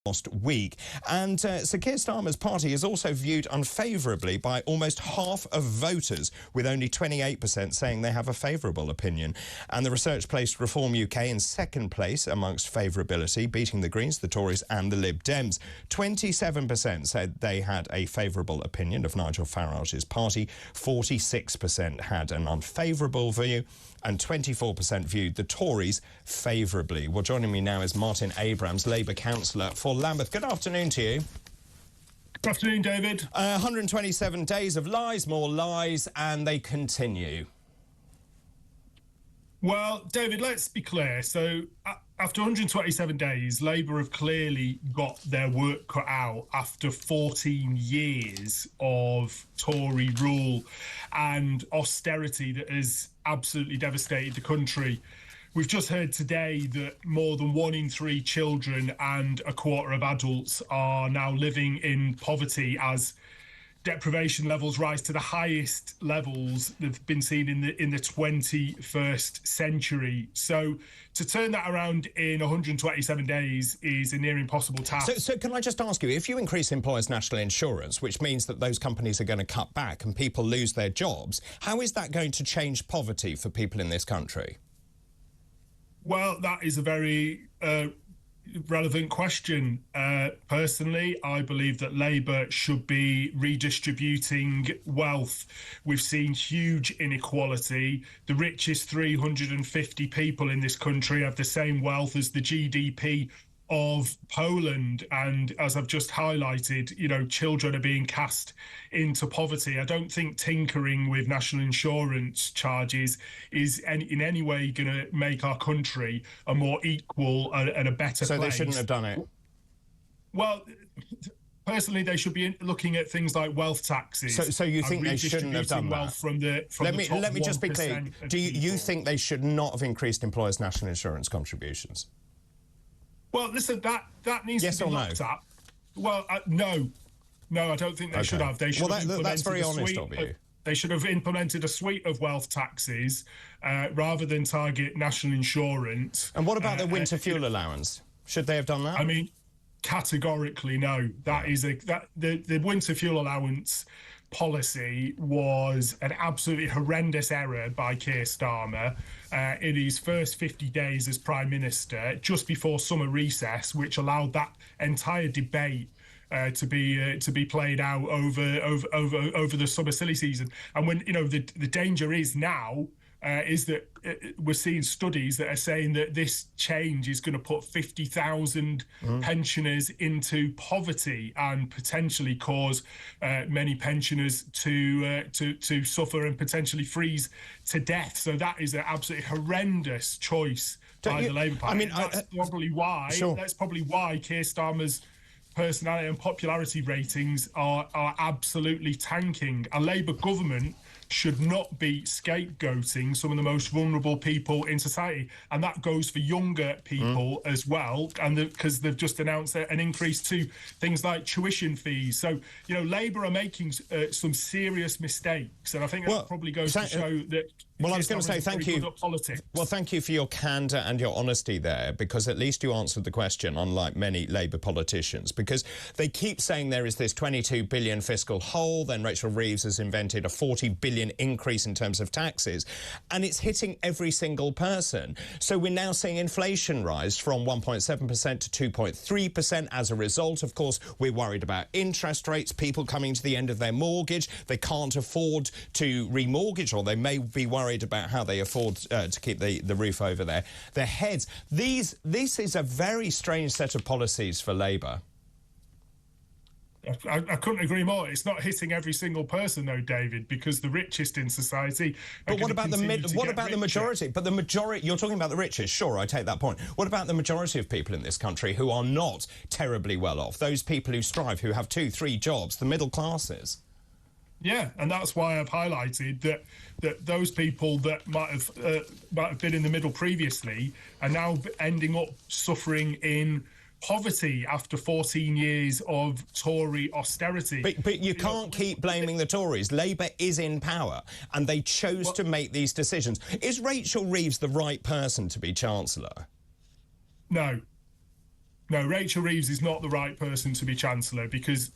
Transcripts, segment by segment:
last week. And so KEIR Starmer's party is also viewed unfavourably by almost half of voters, with only 28% saying they have a favourable opinion. And the research placed Reform UK in second place amongst favourability, beating the Greens, the Tories and the Lib Dems. 27% said they had a favourable opinion of Nigel Farage's party, 46% had an unfavourable view, and 24% viewed the Tories favourably. Well, joining me now is Martin Abrams, Labour councillor for Lambeth. Good afternoon to you. Good afternoon, David. 127 days of lies, more lies, and they continue. Well, David, let's be clear. So after 127 days, Labour have clearly got their work cut out after 14 years of Tory rule and austerity that has absolutely devastated the country. We've just heard today that more than 1 in 3 children and a quarter of adults are now living in poverty as deprivation levels rise to the highest levels that have been seen in the 21st century. So to turn that around in 127 days is a near impossible task. So can I just ask you, if you increase employers' national insurance, which means that those companies are going to cut back and people lose their jobs, how is that going to change poverty for people in this country? Well, that is a very relevant question. Personally, I believe that Labour should be redistributing wealth. We've seen huge inequality. The richest 350 people in this country have the same wealth as the GDP of Poland, and as I've just highlighted, you know, children are being cast into poverty. I don't think tinkering with national insurance charges is in any way going to make our country a more equal and a better place. So they shouldn't have done it? Well, personally, they should be looking at things like wealth taxes. So you think they shouldn't have done that? Let me just be clear. Do you think they should not have increased employers' national insurance contributions? Well, listen, that needs to be looked at. Well, no, I don't think they should have. They should have that's very honest of you. They should have implemented a suite of wealth taxes rather than target national insurance. And what about the Winter Fuel Allowance? Should they have done that? I mean, categorically no. The Winter Fuel Allowance policy was an absolutely horrendous error by KEIR Starmer in his first 50 days as Prime Minister, just before summer recess, which allowed that entire debate to be played out over the summer silly season. And when, you know, the danger is now is that we're seeing studies that are saying that this change is going to put 50,000 pensioners into poverty and potentially cause many pensioners to suffer and potentially freeze to death. So that is an absolutely horrendous choice by the Labour Party. I mean, that's probably why. Sure. That's probably why Keir Starmer's personality and popularity ratings are absolutely tanking. A Labour government should not be scapegoating some of the most vulnerable people in society, and that goes for younger people as well, and because they've just announced an increase to things like tuition fees. So, you know, Labour are making some serious mistakes, and I think that probably goes to show that. Well, I was going to say thank you. Well, thank you for your candour and your honesty there, because at least you answered the question, unlike many Labour politicians, because they keep saying there is this 22 billion fiscal hole, then Rachel Reeves has invented a 40 billion increase in terms of taxes, and it's hitting every single person. So we're now seeing inflation rise from 1.7% to 2.3%. As a result, of course, we're worried about interest rates, people coming to the end of their mortgage. They can't afford to remortgage, or they may be worried about how they afford to keep the roof over their heads. This is a very strange set of policies for Labour. I couldn't agree more. It's not hitting every single person, though, David, because the richest in society. But what about the majority? But the majority, you're talking about the richest. Sure, I take that point. What about the majority of people in this country who are not terribly well off? Those people who strive, who have 2, 3 jobs, the middle classes. Yeah, and that's why I've highlighted that those people that might have been in the middle previously are now ending up suffering in poverty after 14 years of Tory austerity. But you can't keep blaming the Tories. Labour is in power, and they chose to make these decisions. Is Rachel Reeves the right person to be Chancellor? No. No, Rachel Reeves is not the right person to be Chancellor, because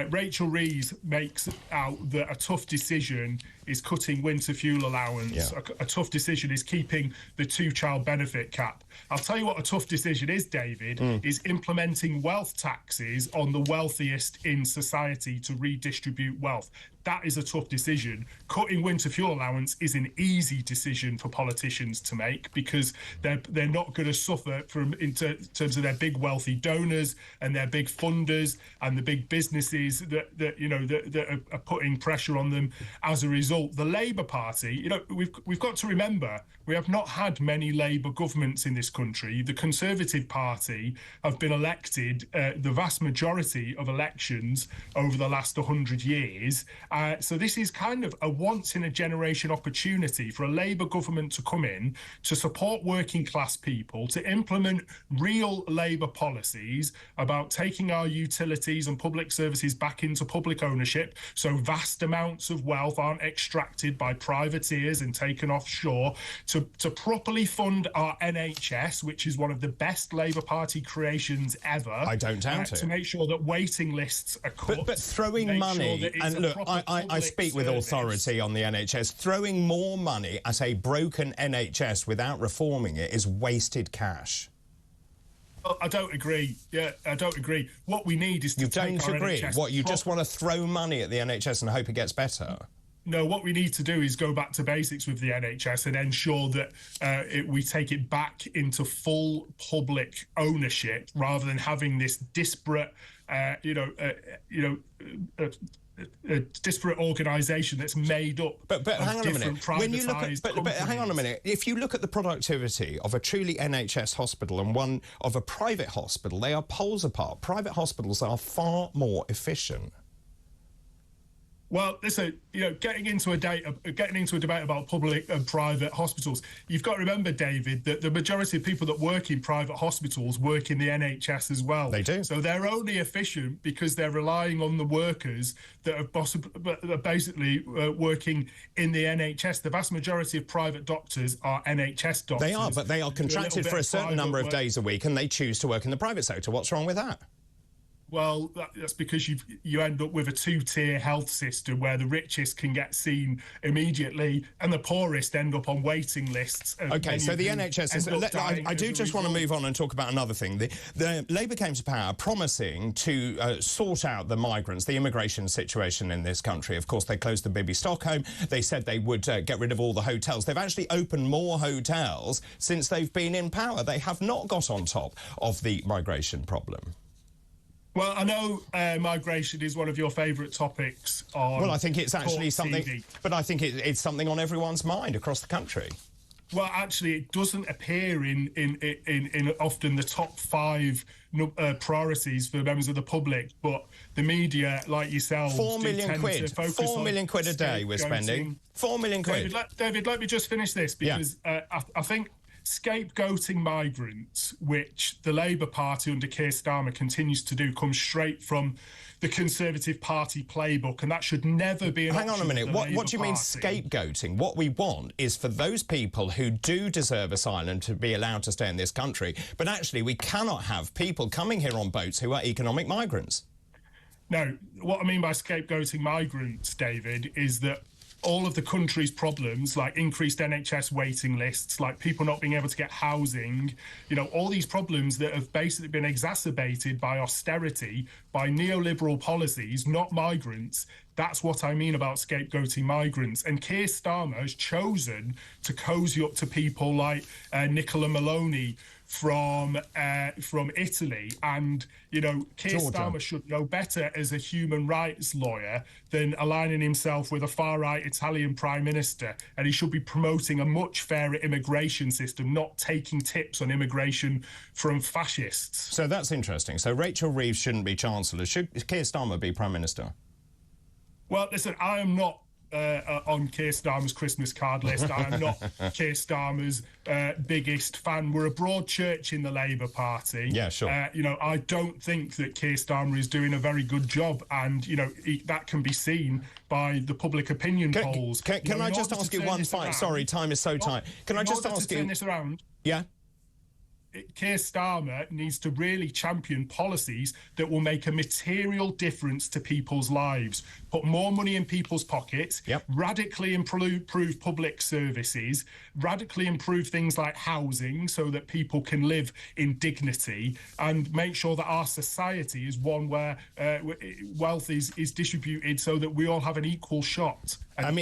Rachel Reeves makes out that a tough decision is cutting Winter Fuel Allowance. Yeah. A tough decision is keeping the 2-child benefit cap. I'll tell you what a tough decision is, David, is implementing wealth taxes on the wealthiest in society to redistribute wealth. That is a tough decision. Cutting Winter Fuel Allowance is an easy decision for politicians to make, because they're not going to suffer from in terms of their big wealthy donors and their big funders and the big businesses that are putting pressure on them as a result. The Labour Party, we've got to remember, we have not had many Labour governments in this country. The Conservative Party have been elected the vast majority of elections over the last 100 years. So this is kind of a once-in-a-generation opportunity for a Labour government to come in, to support working class people, to implement real Labour policies about taking our utilities and public services back into public ownership, so vast amounts of wealth aren't extracted by privateers and taken offshore, to properly fund our NHS, which is one of the best Labour Party creations ever. I don't doubt it. To make sure that waiting lists are cut. But throwing money, and look, I speak with authority on the NHS, throwing more money at a broken NHS without reforming it is wasted cash. I don't agree. Yeah, I don't agree. What we need is to take our NHS... You don't agree? What, you just want to throw money at the NHS and hope it gets better? No, what we need to do is go back to basics with the NHS and ensure that we take it back into full public ownership, rather than having this disparate, a disparate organisation that's made up but hang on a minute. When you look at, but hang on a minute. If you look at the productivity of a truly NHS hospital and one of a private hospital, they are poles apart. Private hospitals are far more efficient. Well, listen, getting into a debate about public and private hospitals, you've got to remember, David, that the majority of people that work in private hospitals work in the NHS as well. They do. So they're only efficient because they're relying on the workers that are basically working in the NHS. The vast majority of private doctors are NHS doctors. They are, but they are contracted for a certain number of days a week, and they choose to work in the private sector. What's wrong with that? Well, that's because you end up with a two-tier health system where the richest can get seen immediately and the poorest end up on waiting lists. OK, so the NHS is... I do just want to move on and talk about another thing. The Labour came to power promising to sort out the migrants, the immigration situation in this country. Of course, they closed the Bibi Stockholm. They said they would get rid of all the hotels. They've actually opened more hotels since they've been in power. They have not got on top of the migration problem. Well, I know migration is one of your favourite topics on... Well, I think it's actually something... TV. But I think it's something on everyone's mind across the country. Well, actually, it doesn't appear in often the top 5 priorities for members of the public, but the media, like yourselves, 4 million quid. 4 million quid a day we're spending. 4 million quid. David, let me just finish this, because I think... Scapegoating migrants, which the Labour Party under KEIR Starmer continues to do, comes straight from the Conservative Party playbook, and that should never be an option. Hang on a minute. What do you mean scapegoating? What we want is for those people who do deserve asylum to be allowed to stay in this country, but actually we cannot have people coming here on boats who are economic migrants. No, what I mean by scapegoating migrants, David, is that all of the country's problems, like increased NHS waiting lists, like people not being able to get housing, all these problems that have basically been exacerbated by austerity, by neoliberal policies, not migrants. That's what I mean about scapegoating migrants. And Keir Starmer has chosen to cozy up to people like Nicola Maloney from Italy. And, Keir Starmer should know better as a human rights lawyer than aligning himself with a far-right Italian Prime Minister. And he should be promoting a much fairer immigration system, not taking tips on immigration from fascists. So that's interesting. So Rachel Reeves shouldn't be Chancellor. Should Keir Starmer be Prime Minister? Well, listen, I am not on Keir Starmer's Christmas card list. I am not Keir Starmer's biggest fan. We're a broad church in the Labour Party. Yeah, sure. I don't think that Keir Starmer is doing a very good job, and that can be seen by the public opinion polls. Can I just ask you one final? Sorry, time is so tight. Can I just ask you? Turn this around? Yeah. Keir Starmer needs to really champion policies that will make a material difference to people's lives, put more money in people's pockets, radically improve public services, radically improve things like housing so that people can live in dignity, and make sure that our society is one where wealth is distributed so that we all have an equal shot.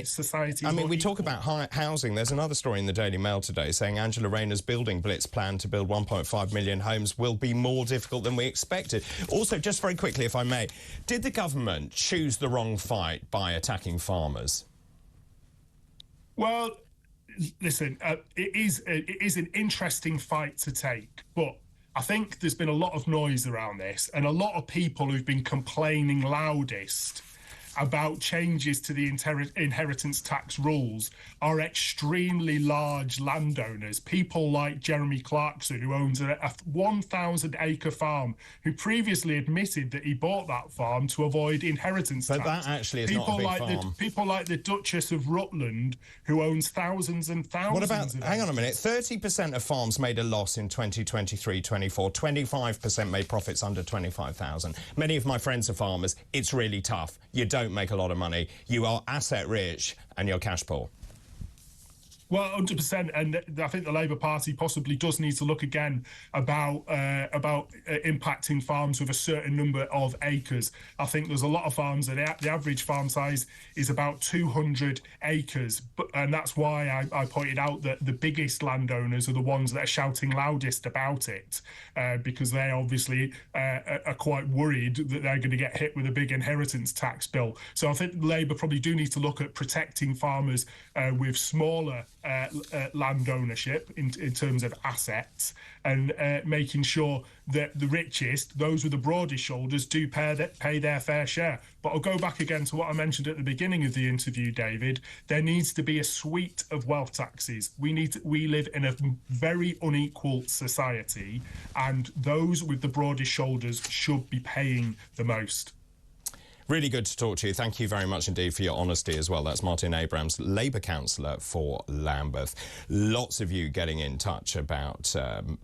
Society. We talk about housing. There's another story in the Daily Mail today saying Angela Rayner's building blitz plan to build 1.5 million homes will be more difficult than we expected. Also, just very quickly, if I may, did the government choose the wrong fight by attacking farmers? Well, listen, it is an interesting fight to take, but I think there's been a lot of noise around this, and a lot of people who've been complaining loudest about changes to the inheritance tax rules are extremely large landowners. People like Jeremy Clarkson, who owns a 1,000-acre farm, who previously admitted that he bought that farm to avoid inheritance tax. But that actually is not a big farm. People like the Duchess of Rutland, who owns thousands and thousands of acres. Hang on a minute, 30% of farms made a loss in 2023-24, 25% made profits under 25,000. Many of my friends are farmers. It's really tough. You don't make a lot of money. You are asset rich and you're cash poor. Well, 100%, and I think the Labour Party possibly does need to look again about impacting farms with a certain number of acres. I think there's a lot of farms that the average farm size is about 200 acres, and that's why I pointed out that the biggest landowners are the ones that are shouting loudest about it, because they obviously are quite worried that they're going to get hit with a big inheritance tax bill. So I think Labour probably do need to look at protecting farmers with smaller land ownership in terms of assets, and making sure that the richest, those with the broadest shoulders, do pay their fair share. But I'll go back again to what I mentioned at the beginning of the interview, David. There needs to be a suite of wealth taxes. We live in a very unequal society, and those with the broadest shoulders should be paying the most. Really good to talk to you. Thank you very much indeed for your honesty as well. That's Martin Abrams, Labour councillor for Lambeth. Lots of you getting in touch about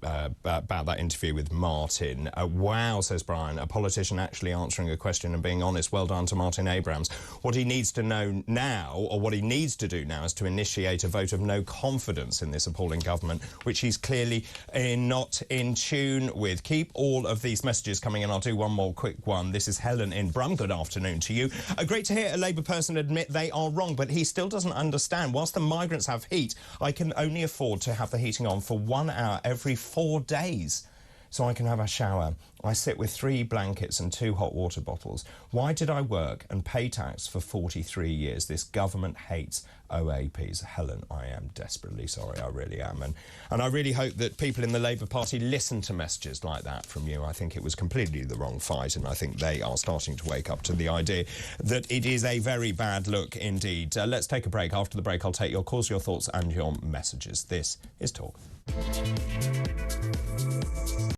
that interview with Martin. Wow, says Brian, a politician actually answering a question and being honest. Well done to Martin Abrams. What he needs to know now, or what he needs to do now, is to initiate a vote of no confidence in this appalling government, which he's clearly not in tune with. Keep all of these messages coming in. I'll do one more quick one. This is Helen in Brum. Good afternoon to you. Great to hear a Labour person admit they are wrong, but he still doesn't understand. Whilst the migrants have heat, I can only afford to have the heating on for 1 hour every 4 days, so I can have a shower. I sit with 3 blankets and 2 hot water bottles. Why did I work and pay tax for 43 years? This government hates OAPs. Helen, I am desperately sorry, I really am. And I really hope that people in the Labour Party listen to messages like that from you. I think it was completely the wrong fight, and I think they are starting to wake up to the idea that it is a very bad look indeed. Let's take a break. After the break, I'll take your calls, your thoughts and your messages. This is Talk.